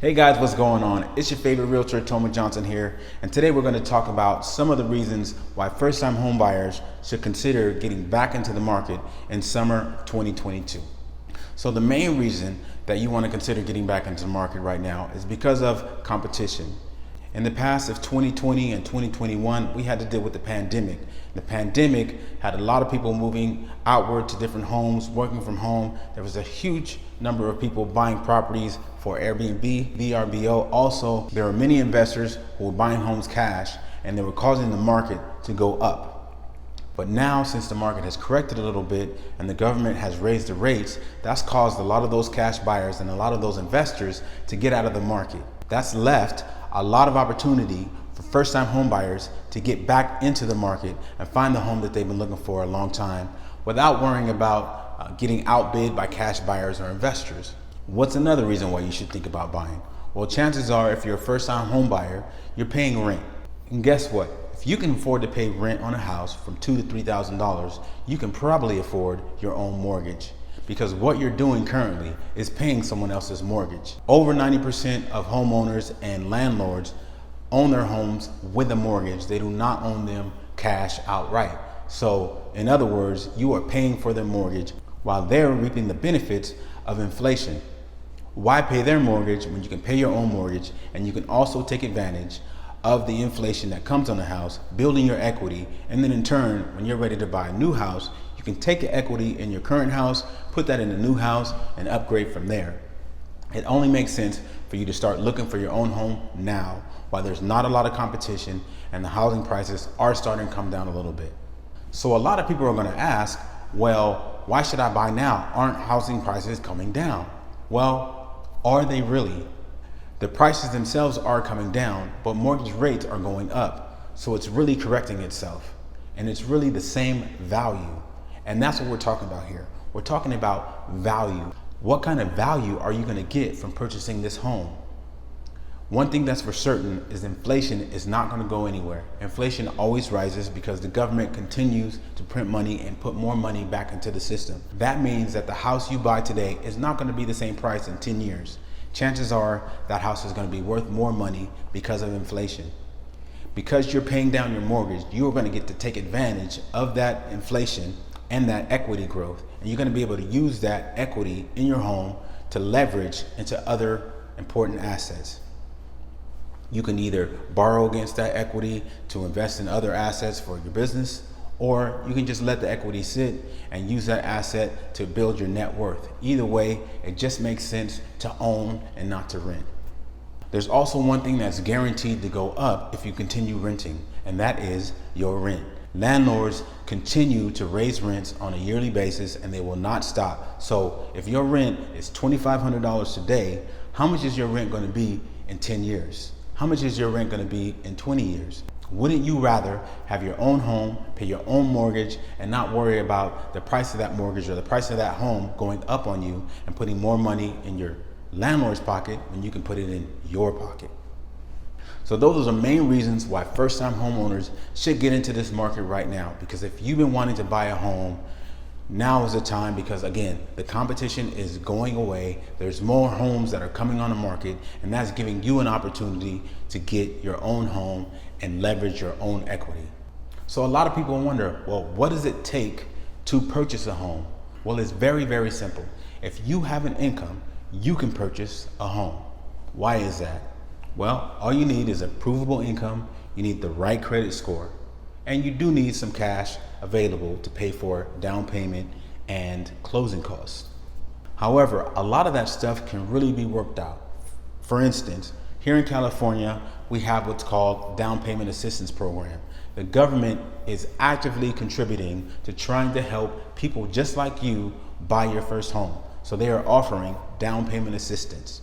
Hey guys, what's going on? It's your favorite realtor, Toma Johnson here, and today we're going to talk about some of the reasons why first-time home buyers should consider getting back into the market in summer 2022. So the main reason that you want to consider getting back into the market right now is because of competition. In the past of 2020 and 2021, we had to deal with the pandemic. The pandemic had a lot of people moving outward to different homes, working from home. There was a huge number of people buying properties for Airbnb, VRBO. Also, there were many investors who were buying homes cash, and they were causing the market to go up. But now, since the market has corrected a little bit and the government has raised the rates, that's caused a lot of those cash buyers and a lot of those investors to get out of the market. That's left a lot of opportunity for first-time home buyers to get back into the market and find the home that they've been looking for a long time without worrying about getting outbid by cash buyers or investors. What's another reason why you should think about buying? Well, chances are if you're a first-time home buyer, you're paying rent. And guess what? If you can afford to pay rent on a house from $2,000 to $3,000, you can probably afford your own mortgage, because what you're doing currently is paying someone else's mortgage. Over 90% of homeowners and landlords own their homes with a mortgage. They do not own them cash outright. So in other words, you are paying for their mortgage while they're reaping the benefits of inflation. Why pay their mortgage when you can pay your own mortgage, and you can also take advantage of the inflation that comes on the house, building your equity, and then in turn, when you're ready to buy a new house, you can take the equity in your current house, put that in a new house, and upgrade from there. It only makes sense for you to start looking for your own home now, while there's not a lot of competition and the housing prices are starting to come down a little bit. So a lot of people are going to ask, well, why should I buy now? Aren't housing prices coming down? Well, are they really? The prices themselves are coming down, but mortgage rates are going up. So it's really correcting itself, and it's really the same value. And that's what we're talking about here. We're talking about value. What kind of value are you going to get from purchasing this home? One thing that's for certain is inflation is not going to go anywhere. Inflation always rises because the government continues to print money and put more money back into the system. That means that the house you buy today is not going to be the same price in 10 years. Chances are that house is going to be worth more money because of inflation. Because you're paying down your mortgage, you're going to get to take advantage of that inflation and that equity growth, and you're going to be able to use that equity in your home to leverage into other important assets. You can either borrow against that equity to invest in other assets for your business, or you can just let the equity sit and use that asset to build your net worth. Either way, it just makes sense to own and not to rent. There's also one thing that's guaranteed to go up if you continue renting, and that is your rent. Landlords continue to raise rents on a yearly basis, and they will not stop. So if your rent is $2,500 today, how much is your rent going to be in 10 years? How much is your rent going to be in 20 years? Wouldn't you rather have your own home, pay your own mortgage, and not worry about the price of that mortgage or the price of that home going up on you and putting more money in your landlord's pocket when you can put it in your pocket? So those are the main reasons why first-time homeowners should get into this market right now. Because if you've been wanting to buy a home, now is the time, because again, the competition is going away. There's more homes that are coming on the market, and that's giving you an opportunity to get your own home and leverage your own equity. So a lot of people wonder, well, what does it take to purchase a home? Well, it's very, very simple. If you have an income, you can purchase a home. Why is that? Well, all you need is a provable income, you need the right credit score, and you do need some cash available to pay for down payment and closing costs. However, a lot of that stuff can really be worked out. For instance, here in California, we have what's called down payment assistance program. The government is actively contributing to trying to help people just like you buy your first home. So they are offering down payment assistance.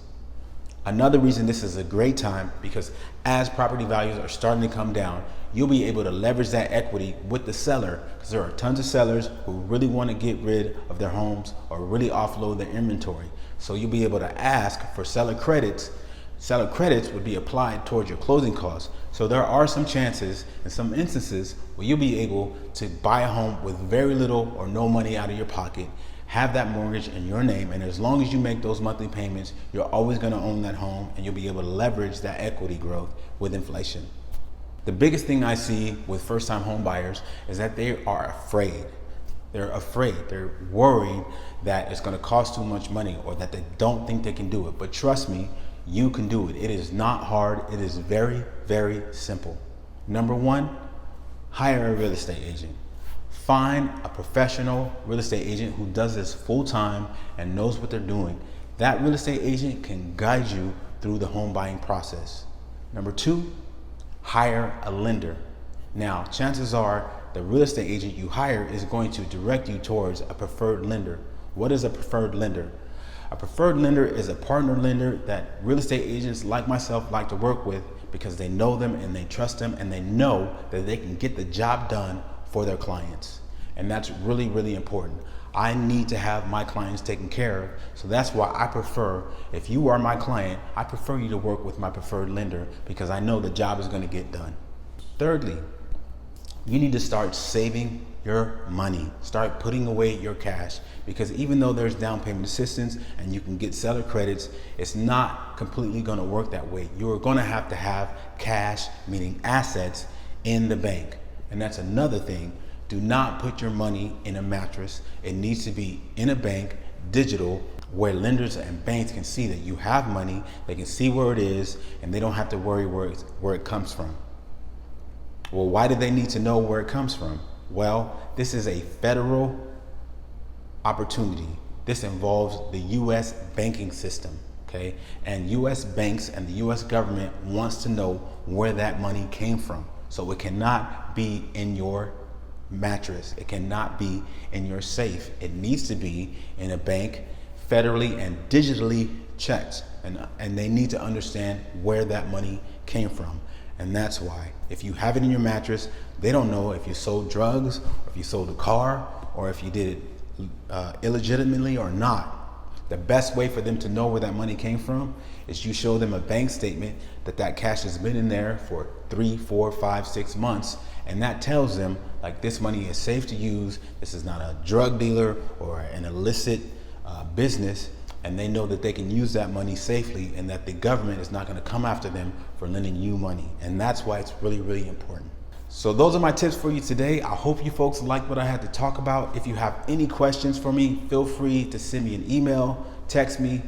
Another reason this is a great time, because as property values are starting to come down, you'll be able to leverage that equity with the seller, because there are tons of sellers who really want to get rid of their homes or really offload their inventory. So you'll be able to ask for seller credits. Seller credits would be applied towards your closing costs. So there are some chances and some instances where you'll be able to buy a home with very little or no money out of your pocket, have that mortgage in your name, and as long as you make those monthly payments, you're always going to own that home, and you'll be able to leverage that equity growth with inflation. The biggest thing I see with first-time home buyers is that they are afraid. They're afraid. They're worried that it's going to cost too much money, or that they don't think they can do it. But trust me, you can do it. It is not hard. It is very, very simple. Number one, hire a real estate agent. Find a professional real estate agent who does this full time and knows what they're doing. That real estate agent can guide you through the home buying process. Number two, hire a lender. Now, chances are the real estate agent you hire is going to direct you towards a preferred lender. What is a preferred lender? A preferred lender is a partner lender that real estate agents like myself like to work with because they know them and they trust them and they know that they can get the job done for their clients. And that's really, really important. I need to have my clients taken care of. So that's why I prefer, if you are my client, I prefer you to work with my preferred lender because I know the job is going to get done. Thirdly, you need to start saving your money. Start putting away your cash, because even though there's down payment assistance and you can get seller credits, it's not completely going to work that way. You're going to have cash, meaning assets, in the bank. And that's another thing. Do not put your money in a mattress. It needs to be in a bank, digital, where lenders and banks can see that you have money, they can see where it is, and they don't have to worry where it comes from. Well, why do they need to know where it comes from? Well, this is a federal opportunity. This involves the U.S. banking system, okay? And U.S. banks and the U.S. government wants to know where that money came from. So it cannot be in your mattress. It cannot be in your safe. It needs to be in a bank, federally and digitally checked. And they need to understand where that money came from. And that's why if you have it in your mattress, they don't know if you sold drugs, or if you sold a car, or if you did it illegitimately or not. The best way for them to know where that money came from is you show them a bank statement that cash has been in there for 3, 4, 5, 6 months. And that tells them, like, this money is safe to use. This is not a drug dealer or an illicit business. And they know that they can use that money safely and that the government is not going to come after them for lending you money. And that's why it's really, really important. So those are my tips for you today. I hope you folks liked what I had to talk about. If you have any questions for me, feel free to send me an email, text me,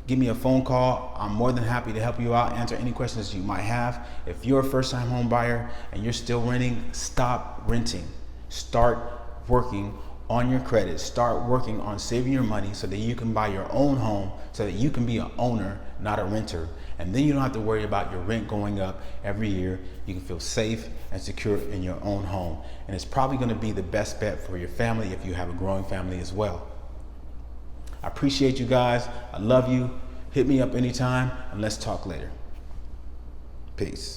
give me a phone call. I'm more than happy to help you out, answer any questions you might have. If you're a first-time home buyer and you're still renting, stop renting. Start working on your credit. Start working on saving your money so that you can buy your own home, so that you can be an owner, not a renter. And then you don't have to worry about your rent going up every year. You can feel safe and secure in your own home. And it's probably going to be the best bet for your family if you have a growing family as well. I appreciate you guys. I love you. Hit me up anytime and let's talk later. Peace.